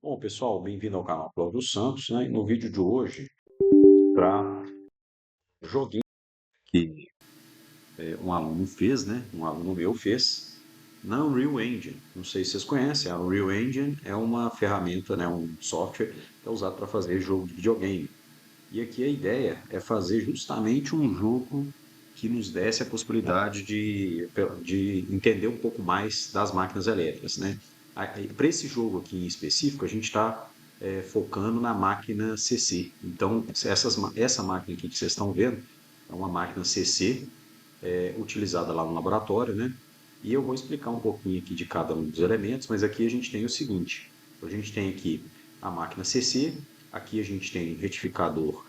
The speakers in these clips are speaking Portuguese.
Bom, pessoal, bem-vindo ao canal Cláudio Santos, né? E no vídeo de hoje, para joguinho que um aluno fez, né? Um aluno meu fez na Unreal Engine. Não sei se vocês conhecem, a Unreal Engine é uma ferramenta, né? Um software que é usado para fazer jogo de videogame. E aqui a ideia é fazer justamente um jogo que nos desse a possibilidade de entender um pouco mais das máquinas elétricas, né? Para esse jogo aqui em específico, a gente está focando na máquina CC. Então, essa máquina aqui que vocês estão vendo é uma máquina CC utilizada lá no laboratório, né? E eu vou explicar um pouquinho aqui de cada um dos elementos, mas aqui a gente tem o seguinte: a gente tem aqui a máquina CC, aqui a gente tem um retificador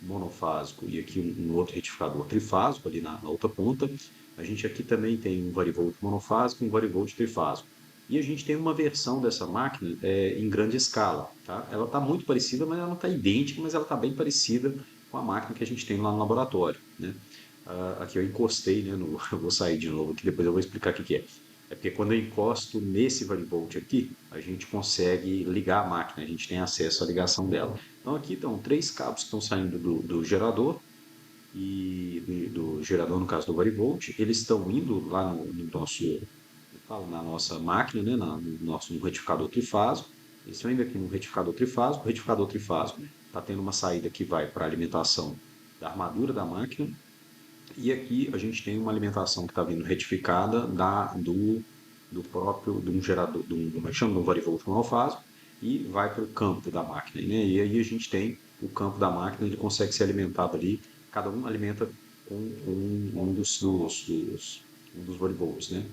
monofásico e aqui um outro retificador trifásico ali na outra ponta. A gente aqui também tem um varivolt monofásico e um varivolt trifásico. E a gente tem uma versão dessa máquina em grande escala, tá? Ela está muito parecida, mas ela não está idêntica, mas ela está bem parecida com a máquina que a gente tem lá no laboratório, né? Aqui eu encostei, né? Eu vou sair de novo aqui, depois eu vou explicar o que que é. É porque quando eu encosto nesse varivolt aqui, a gente consegue ligar a máquina, a gente tem acesso à ligação dela. Então aqui estão três cabos que estão saindo do gerador e do gerador, no caso do varivolt, eles estão indo lá no nosso, eu falo, na nossa máquina, né, no nosso retificador trifásico. Eles estão indo aqui no retificador trifásico. O retificador trifásico está tendo uma saída que vai para a alimentação da armadura da máquina e aqui a gente tem uma alimentação que está vindo retificada do próprio, de um gerador, como é que chama? De um varivolt monofásico, e vai para o campo da máquina, né? E aí a gente tem o campo da máquina, ele consegue ser alimentado ali, cada um alimenta com um dos varivolts, né?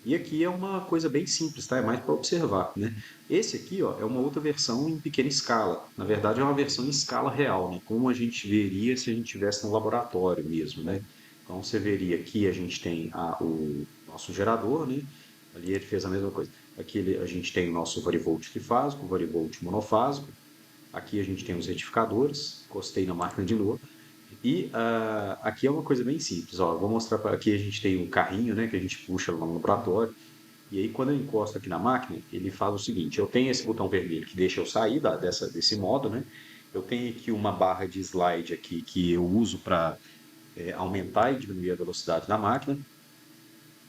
E aqui é uma coisa bem simples, tá? É mais para observar, né? Esse aqui, ó, é uma outra versão em pequena escala. Na verdade, é uma versão em escala real, né? Como a gente veria se a gente tivesse no laboratório mesmo, né? Então, você veria aqui a gente tem o nosso gerador, né? Ali ele fez a mesma coisa. Aqui a gente tem o nosso varivolt trifásico, o varivolt monofásico. Aqui a gente tem os retificadores. Encostei na máquina de novo. E aqui é uma coisa bem simples, ó. Eu vou mostrar para aqui a gente tem um carrinho, né, que a gente puxa lá no laboratório. E aí quando eu encosto aqui na máquina, ele faz o seguinte: eu tenho esse botão vermelho que deixa eu sair desse modo, né? Eu tenho aqui uma barra de slide aqui que eu uso para aumentar e diminuir a velocidade da máquina.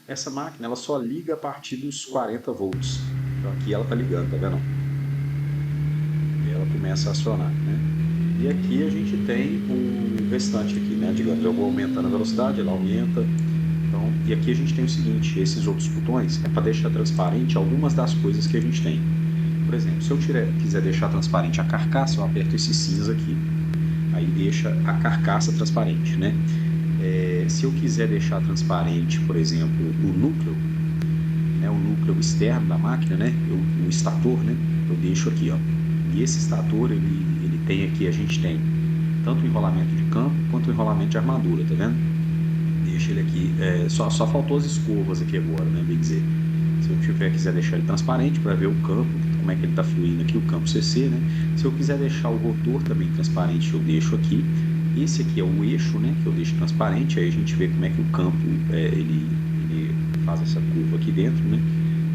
Essa máquina ela só liga a partir dos 40 volts. Então aqui ela está ligando, tá vendo? E ela começa a acionar, né? E aqui a gente tem o restante aqui, né? Digamos, eu vou aumentando a velocidade, ela aumenta. Então, e aqui a gente tem o seguinte, esses outros botões é para deixar transparente algumas das coisas que a gente tem. Por exemplo, se eu quiser deixar transparente a carcaça, eu aperto esse cinza aqui. Aí deixa a carcaça transparente, né? Se eu quiser deixar transparente, por exemplo, o núcleo, né, o núcleo externo da máquina, né, o estator, né, eu deixo aqui, ó. E esse estator, ele tem aqui, a gente tem tanto o enrolamento de campo quanto o enrolamento de armadura, tá vendo? Deixa ele aqui, só faltou as escovas aqui agora, né, bem dizer. Se eu quiser deixar ele transparente para ver o campo, como é que ele está fluindo aqui, o campo CC, né? Se eu quiser deixar o rotor também transparente, eu deixo aqui. Esse aqui é o eixo, né, que eu deixo transparente, aí a gente vê como é que o campo ele faz essa curva aqui dentro, né?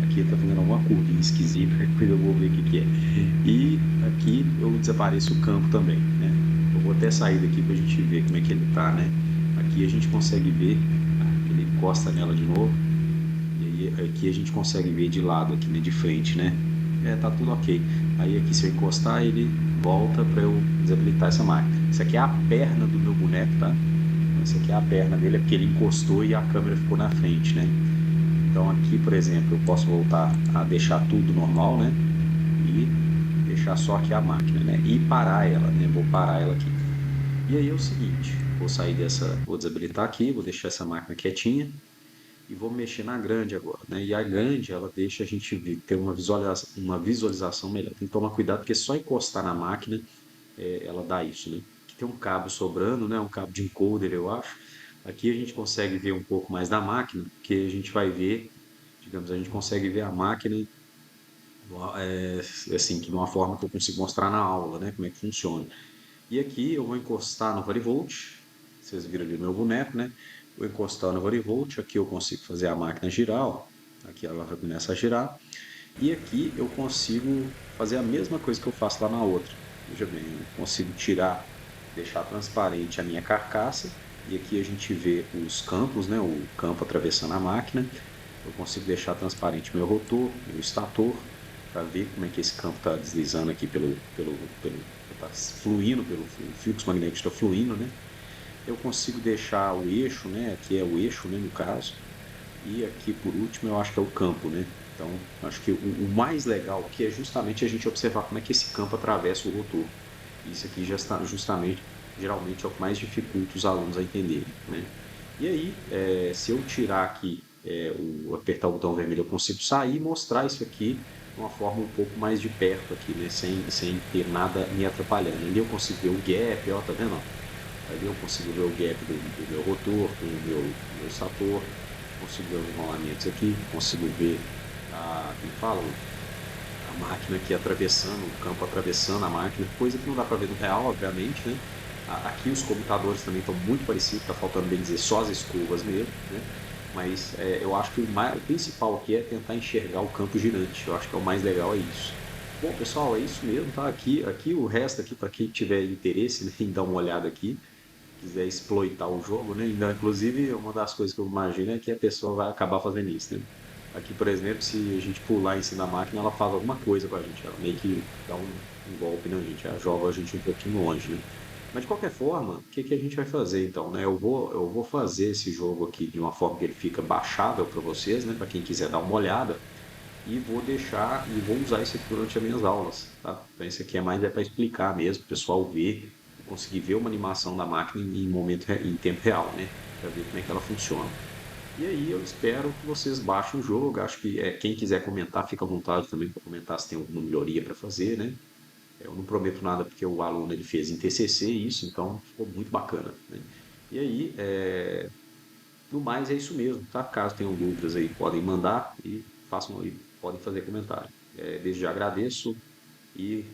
Aqui está fazendo alguma curvinha esquisita, depois eu vou ver o que que é. E aqui eu desapareço o campo também, né? Eu vou até sair daqui para a gente ver como é que ele está, né? Aqui a gente consegue ver, ele encosta nela de novo, e aí aqui a gente consegue ver de lado aqui, né, de frente, né? Tá tudo ok. Aí aqui se eu encostar, ele volta para eu desabilitar essa máquina. Isso aqui é a perna do meu boneco, tá? Então, isso aqui é a perna dele, é porque ele encostou e a câmera ficou na frente, né? Então aqui, por exemplo, eu posso voltar a deixar tudo normal, né? E deixar só aqui a máquina, né? E parar ela, né? Vou parar ela aqui. E aí é o seguinte, vou sair dessa, vou desabilitar aqui, vou deixar essa máquina quietinha e vou mexer na grande agora, né? E a grande, ela deixa a gente ter uma visualização melhor. Tem que tomar cuidado porque só encostar na máquina, ela dá isso, né? Aqui tem um cabo sobrando, né? Um cabo de encoder, eu acho. Aqui a gente consegue ver um pouco mais da máquina, porque a gente vai ver, digamos, a gente consegue ver a máquina assim, que de uma forma que eu consigo mostrar na aula, né? Como é que funciona. E aqui eu vou encostar no varivolt. Vocês viram ali o meu boneco, né? Vou encostar no varivolt. Aqui eu consigo fazer a máquina girar, ó. Aqui ela começa a girar. E aqui eu consigo fazer a mesma coisa que eu faço lá na outra. Veja bem, eu consigo tirar, deixar transparente a minha carcaça, e aqui a gente vê os campos, né, o campo atravessando a máquina. Eu consigo deixar transparente meu rotor, meu estator, para ver como é que esse campo está deslizando aqui está fluindo, o fluxo magnético está fluindo, né? Eu consigo deixar o eixo, né? Aqui é o eixo, né, no caso. E aqui, por último, eu acho que é o campo, né? Então, acho que o mais legal aqui é justamente a gente observar como é que esse campo atravessa o rotor. Isso aqui já está justamente, geralmente, é o que mais dificulta os alunos a entenderem, né? E aí, se eu tirar aqui, apertar o botão vermelho, eu consigo sair e mostrar isso aqui de uma forma um pouco mais de perto aqui, né? Sem ter nada me atrapalhando. Ali eu consigo ver o gap, ó, tá vendo? Ó? Ali eu consigo ver o gap do meu rotor, com o meu estator, consigo ver os enrolamentos aqui, consigo ver como fala, a máquina aqui atravessando, o campo atravessando a máquina, coisa que não dá para ver no real, obviamente, né? Aqui os computadores também estão muito parecidos, está faltando bem dizer só as escovas mesmo, né? Mas eu acho que o principal aqui é tentar enxergar o campo girante. Eu acho que é o mais legal é isso. Bom, pessoal, é isso mesmo, tá? Aqui o resto aqui para quem tiver interesse, né, em dar uma olhada aqui, quiser exploitar o jogo, né? Ainda, inclusive, uma das coisas que eu imagino é que a pessoa vai acabar fazendo isso, né? Aqui, por exemplo, se a gente pular em cima da máquina, ela faz alguma coisa com a gente, ela meio que dá um golpe na gente, ela joga a gente um pouquinho longe, né? Mas de qualquer forma, o que que a gente vai fazer então, né? Eu vou fazer esse jogo aqui de uma forma que ele fica baixável para vocês, né? Para quem quiser dar uma olhada, e vou deixar e vou usar isso aqui durante as minhas aulas, tá? Então, isso aqui é mais para explicar mesmo, o pessoal ver, conseguir ver uma animação da máquina em tempo real, né? Para ver como é que ela funciona. E aí eu espero que vocês baixem o jogo. Acho que quem quiser comentar, fica à vontade também para comentar se tem alguma melhoria para fazer, né? Eu não prometo nada porque o aluno ele fez em TCC isso, então ficou muito bacana, né? E aí, no mais é isso mesmo, tá? Caso tenham dúvidas aí, podem mandar e façam aí, podem fazer comentário. Desde já agradeço e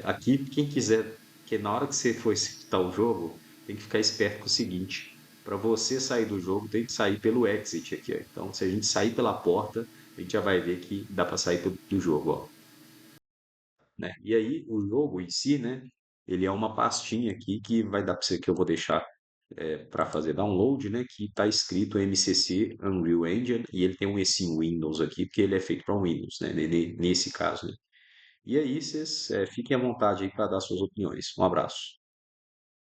aqui quem quiser, que na hora que você for executar o jogo, tem que ficar esperto com o seguinte: para você sair do jogo, tem que sair pelo exit aqui, ó. Então, se a gente sair pela porta, a gente já vai ver que dá para sair do jogo, ó, né? E aí o jogo em si, né? Ele é uma pastinha aqui que vai dar para você que eu vou deixar para fazer download, né? Que está escrito MCC Unreal Engine e ele tem um esse em Windows aqui porque ele é feito para Windows, né? Nesse caso, né? E aí vocês fiquem à vontade aí para dar suas opiniões. Um abraço.